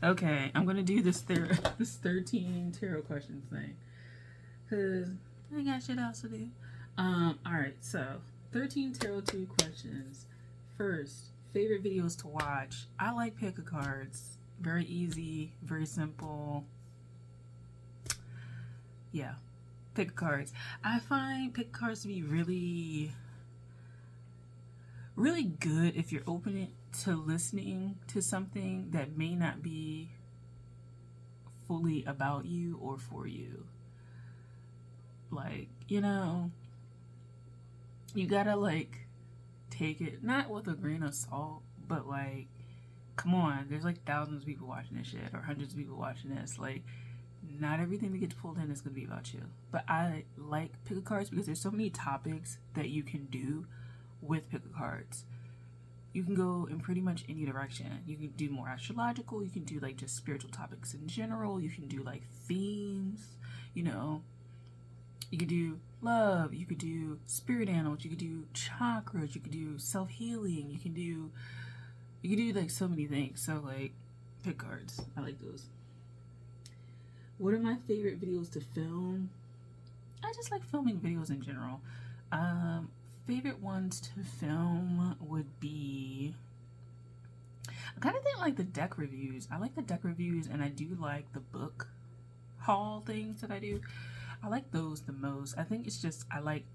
Okay, I'm gonna do this this 13 tarot questions thing because I ain't got shit else to do. All right, so 13 tarot 2 questions. First, favorite videos to watch. I like pick a cards. Very easy, very simple. Yeah, pick cards. I find pick cards to be really, really good if you're open to listening to something that may not be fully about you or for you. Like, you know, you gotta like take it not with a grain of salt, but like, come on, there's like thousands of people watching this shit or hundreds of people watching this. Like, not everything that gets pulled in is gonna be about you. But I like pick a cards because there's so many topics that you can do with pick a cards. You can go in pretty much any direction. You can do more astrological, you can do like just spiritual topics in general, you can do like themes, you know. You could do love, you could do spirit animals, you could do chakras, you could do self-healing, you can do like so many things. So like pick cards. I like those. What are my favorite videos to film? I just like filming videos in general. Favorite ones to film would be, I kind of think like the deck reviews. I like the deck reviews, and I do like the book haul things that I do. I like those the most. I think it's just I like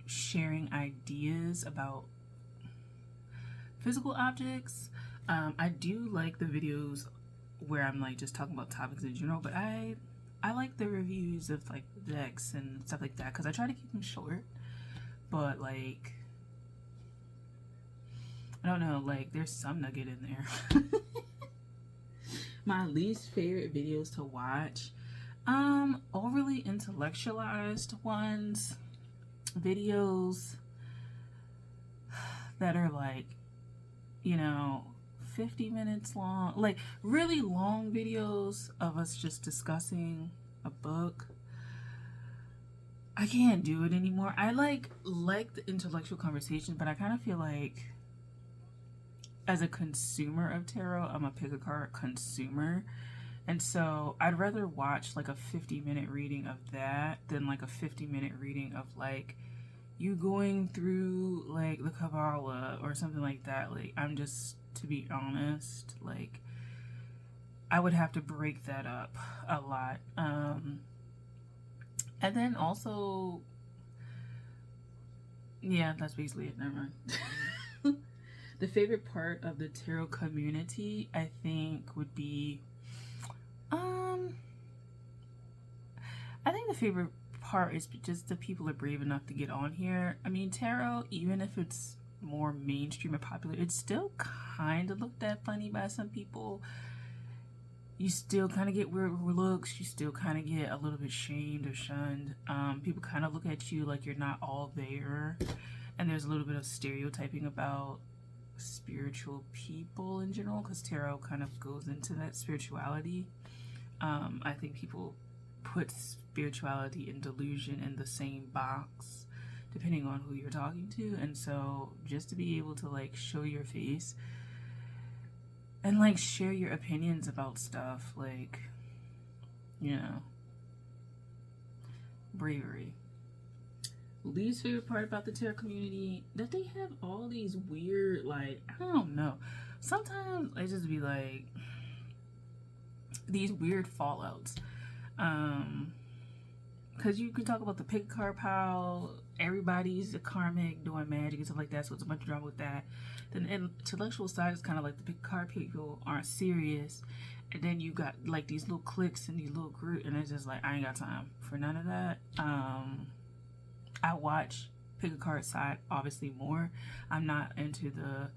sharing ideas about physical objects. I do like the videos where I'm like just talking about topics in general, but I like the reviews of like decks and stuff like that because I try to keep them short. But like, I don't know, like there's some nugget in there. My least favorite videos to watch, overly intellectualized ones, videos that are like, you know, 50 minutes long, like really long videos of us just discussing a book. I can't do it anymore. I like the intellectual conversation, but I kind of feel like as a consumer of tarot, I'm a pick a card consumer. And so I'd rather watch like a 50-minute reading of that than like a 50-minute reading of like you going through like the Kabbalah or something like that. Like, I'm just, to be honest, like I would have to break that up a lot. And then also, yeah, that's basically it. Never mind. The favorite part of the tarot community, I think, would be, I think the favorite part is just the people are brave enough to get on here. I mean, tarot, even if it's more mainstream and popular, it's still kind of looked at funny by some people. You still kind of get weird looks. You still kind of get a little bit shamed or shunned. People kind of look at you like you're not all there. And there's a little bit of stereotyping about spiritual people in general, because tarot kind of goes into that spirituality. I think people put spirituality and delusion in the same box depending on who you're talking to. And so just to be able to like show your face and like share your opinions about stuff, like, you know, bravery. Least favorite part about the tarot community, that they have all these weird, like, I don't know, sometimes I just be like, these weird fallouts. Because you can talk about the pick card pile, everybody's a karmic doing magic and stuff like that, so it's a bunch of drama with that. Then the intellectual side is kind of like the pick card people aren't serious, and then you got like these little cliques and these little groups, and it's just like, I ain't got time for none of that. I watch pick a card side obviously more. I'm not into the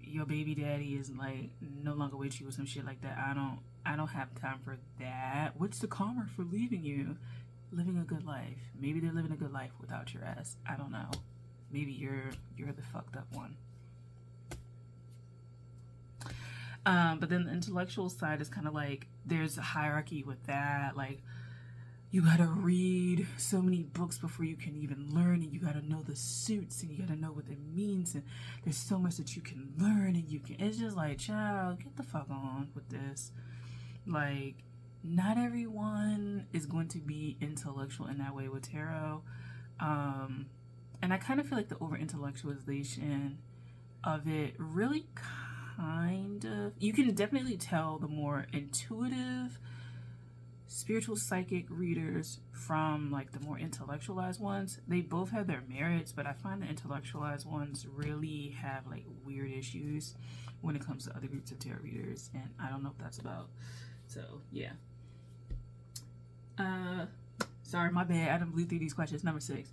your baby daddy is like no longer with you or some shit like that. I don't have time for that. What's the karma for leaving you? Living a good life. Maybe they're living a good life without your ass. I don't know. Maybe you're the fucked up one. But then the intellectual side is kind of like there's a hierarchy with that. Like, you gotta read so many books before you can even learn, and you gotta know the suits, and you gotta know what it means, and there's so much that you can learn, and it's just like, child, get the fuck on with this. Like, not everyone is going to be intellectual in that way with tarot. And I kind of feel like the over intellectualization of it really kind of, you can definitely tell the more intuitive spiritual psychic readers from like the more intellectualized ones. They both have their merits, but I find the intellectualized ones really have like weird issues when it comes to other groups of tarot readers, and I don't know what that's about. So yeah. Sorry, my bad. I done blew through these questions. Number 6.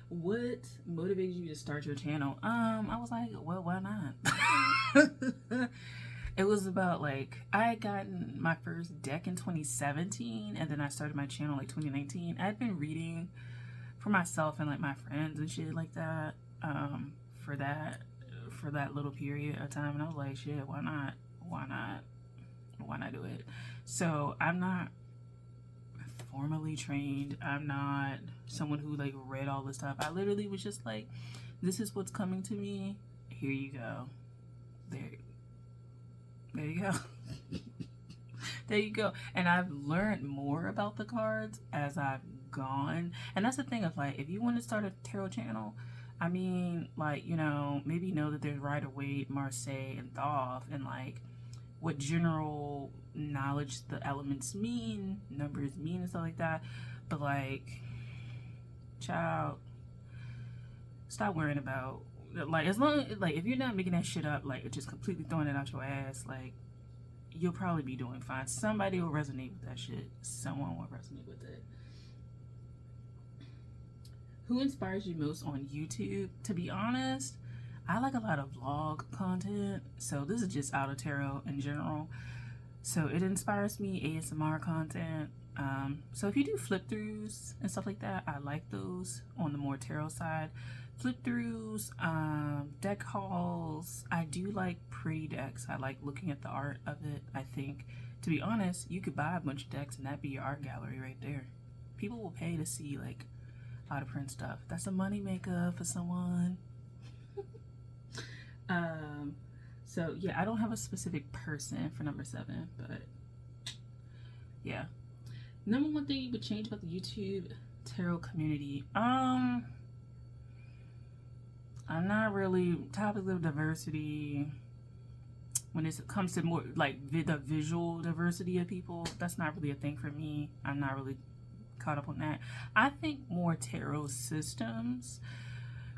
What motivated you to start your channel? I was like, well, why not? It was about like, I had gotten my first deck in 2017, and then I started my channel like 2019. I had been reading for myself and like my friends and shit like that, for that little period of time, and I was like, shit, why not do it? So I'm not formally trained. I'm not someone who like read all this stuff. I literally was just like, this is what's coming to me. Here you go. There you go. There you go. And I've learned more about the cards as I've gone. And that's the thing of like, if you want to start a tarot channel, I mean, like, you know, maybe know that there's Rider-Waite, Marseille, and Thoth, and like what general knowledge the elements mean, numbers mean, and stuff like that. But like, child, stop worrying about, like, as long as, like, if you're not making that shit up, like, just completely throwing it out your ass, like, you'll probably be doing fine. Somebody will resonate with that shit. Someone will resonate with it. Who inspires you most on YouTube? To be honest, I like a lot of vlog content, so this is just out of tarot in general. So it inspires me, ASMR content. So if you do flip throughs and stuff like that, I like those on the more tarot side. Flip throughs, deck hauls. I do like pretty decks. I like looking at the art of it. I think, to be honest, you could buy a bunch of decks and that'd be your art gallery right there. People will pay to see like out of print stuff. That's a money maker for someone. So yeah, I don't have a specific person for number 7, but yeah. Number 1 thing you would change about the YouTube tarot community. I'm not really topics of diversity. When it comes to more like the visual diversity of people, that's not really a thing for me. I'm not really caught up on that. I think more tarot systems,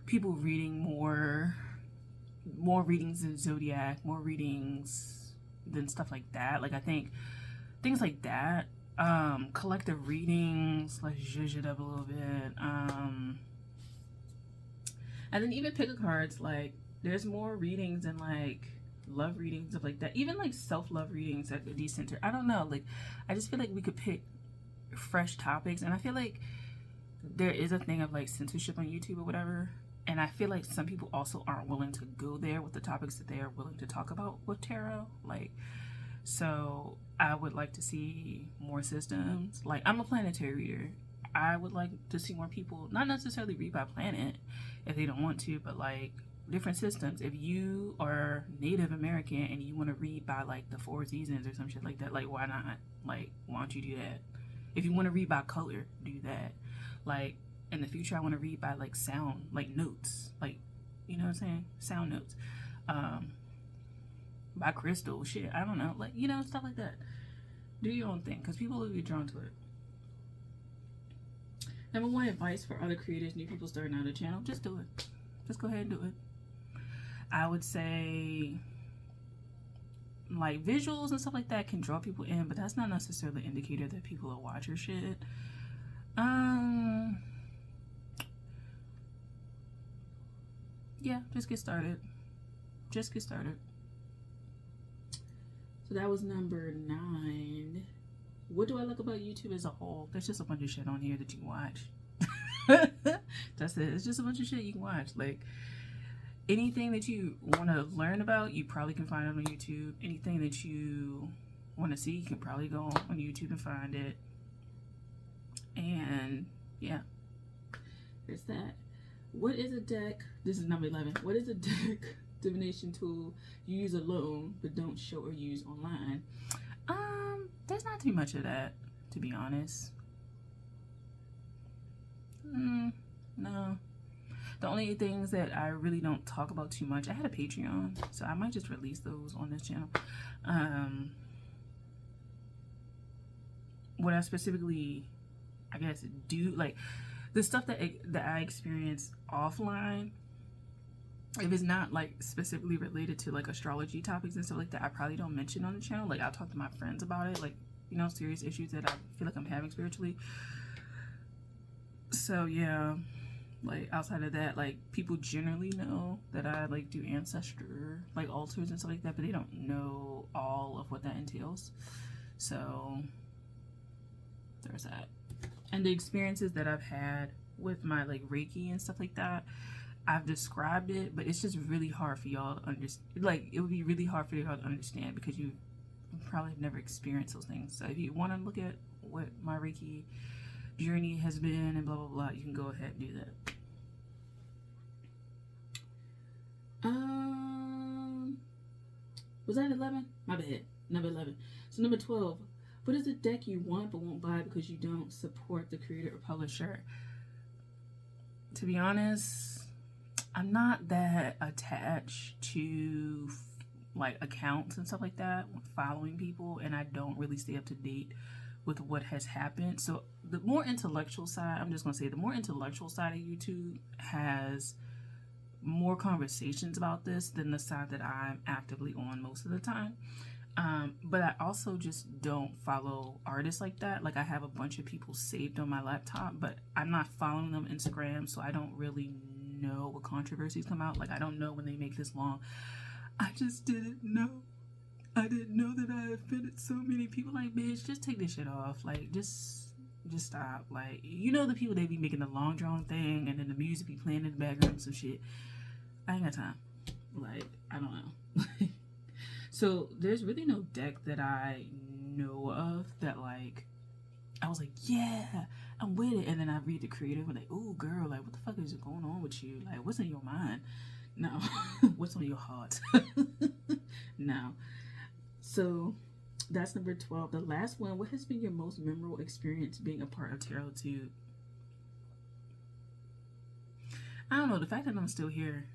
people reading more readings than zodiac, more readings than stuff like that. Like, I think things like that, collective readings, let's zhuzh it up a little bit, and then even pick a cards, like there's more readings and like love readings, stuff like that, even like self-love readings at the decenter. I don't know, like I just feel like we could pick fresh topics, and I feel like there is a thing of like censorship on YouTube or whatever, and I feel like some people also aren't willing to go there with the topics that they are willing to talk about with tarot. Like, so I would like to see more systems. Like, I'm a planetary reader. I would like to see more people not necessarily read by planet if they don't want to, but like different systems. If you are Native American and you want to read by like the 4 seasons or some shit like that, like why not? Like, why don't you do that? If you want to read by color, do that. Like, in the future, I want to read by like sound, like notes, like, you know what I'm saying? Sound notes. By crystal, shit, I don't know, like, you know, stuff like that. Do your own thing, because people will be drawn to it. Number 1 advice for other creators, new people starting out a channel: just do it. Just go ahead and do it. I would say, like, visuals and stuff like that can draw people in, but that's not necessarily an indicator that people will watch your shit. Yeah, just get started. Just get started. So that was number 9. What do I like about YouTube as a whole? There's just a bunch of shit on here that you can watch. That's it. It's just a bunch of shit you can watch. Like, anything that you want to learn about, you probably can find it on YouTube. Anything that you want to see, you can probably go on YouTube and find it. And yeah, there's that. What is a deck? This is number 11. What is a deck divination tool you use alone but don't show or use online? There's not too much of that, to be honest. No. The only things that I really don't talk about too much, I had a Patreon, so I might just release those on this channel. What I specifically, I guess, do, like, the stuff that I experience offline, if it's not like specifically related to like astrology topics and stuff like that, I probably don't mention on the channel. Like, I'll talk to my friends about it, like, you know, serious issues that I feel like I'm having spiritually. So yeah, like, outside of that, like, people generally know that I like do ancestor like altars and stuff like that, but they don't know all of what that entails. So there's that. And the experiences that I've had with my like Reiki and stuff like that, I've described it, but it's just really hard for y'all to understand. Like, it would be really hard for y'all to understand because you probably have never experienced those things. So if you want to look at what my Reiki journey has been and blah blah blah, you can go ahead and do that. Was that 11? My bad. Number 11. So number 12. What is a deck you want but won't buy because you don't support the creator or publisher? To be honest, I'm not that attached to like accounts and stuff like that, following people, and I don't really stay up to date with what has happened. So the more intellectual side, I'm just gonna say the more intellectual side of YouTube has more conversations about this than the side that I'm actively on most of the time. But I also just don't follow artists like that. Like, I have a bunch of people saved on my laptop, but I'm not following them on Instagram, so I don't really know what controversies come out. Like, I don't know when they make this long. I just didn't know. I didn't know that I offended so many people. Like, bitch, just take this shit off. Like, just stop. Like, you know the people, they be making the long drawn thing and then the music be playing in the background and some shit. I ain't got time. Like, I don't know. So there's really no deck that I know of that, like, I was like, yeah, I'm with it. And then I read the creator and like, oh girl, like, what the fuck is going on with you? Like, what's in your mind? No. What's on your heart? No. So that's number 12. The last one, what has been your most memorable experience being a part of Tarot Tube? I don't know, the fact that I'm still here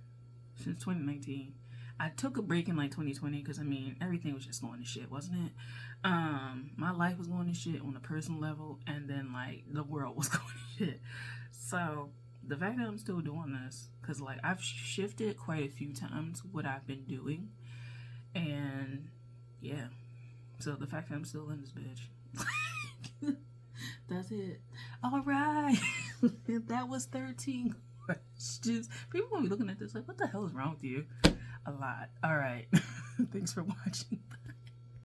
since 2019. I took a break in like 2020 because, I mean, everything was just going to shit, wasn't it? My life was going to shit on a personal level, and then like the world was going to shit. So the fact that I'm still doing this, because like I've shifted quite a few times what I've been doing, and yeah, so the fact that I'm still in this bitch. That's it. All right. That was 13 questions. People will be looking at this like, what the hell is wrong with you? A lot. All right. Thanks for watching.